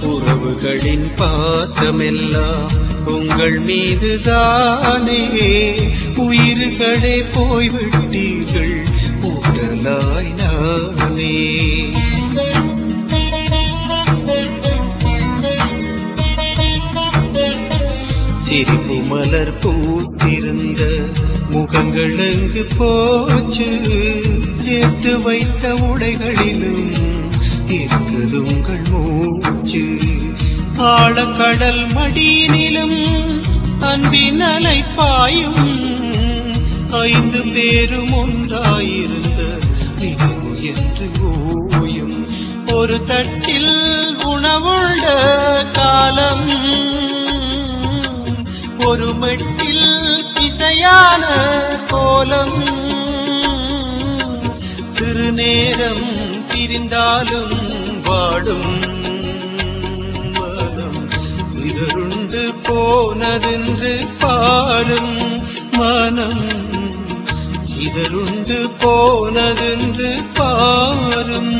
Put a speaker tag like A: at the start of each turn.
A: உறவுகளின் பாசமெல்லாம் உங்கள் மீதுதானே. உயிர்களே போய்விட்டீர்கள் உடலாய் நானே. சிரிப்பு மலர் பூத்திருந்த முகங்கள் எங்கு போச்சு. சேர்த்து வைத்த உடைகளிலும் இருக்குது உங்கள் மூச்சு. ஆழக்கடல் மடியினிலும் அன்பின் அலை பாயும். 5 பேரும் ஒன்றாயிருந்த நினைவு என்று ஓயும். ஒரு தட்டில் உணவுண்ட காலம், ஒரு மெட்டில் இசையான கோலம். சிறு நேரம் பிரிந்தாலும் வாடும் மனம் சிதறுண்டு போனதென்று பாரும். மனம் சிதறுண்டு போனதென்று பாரும்.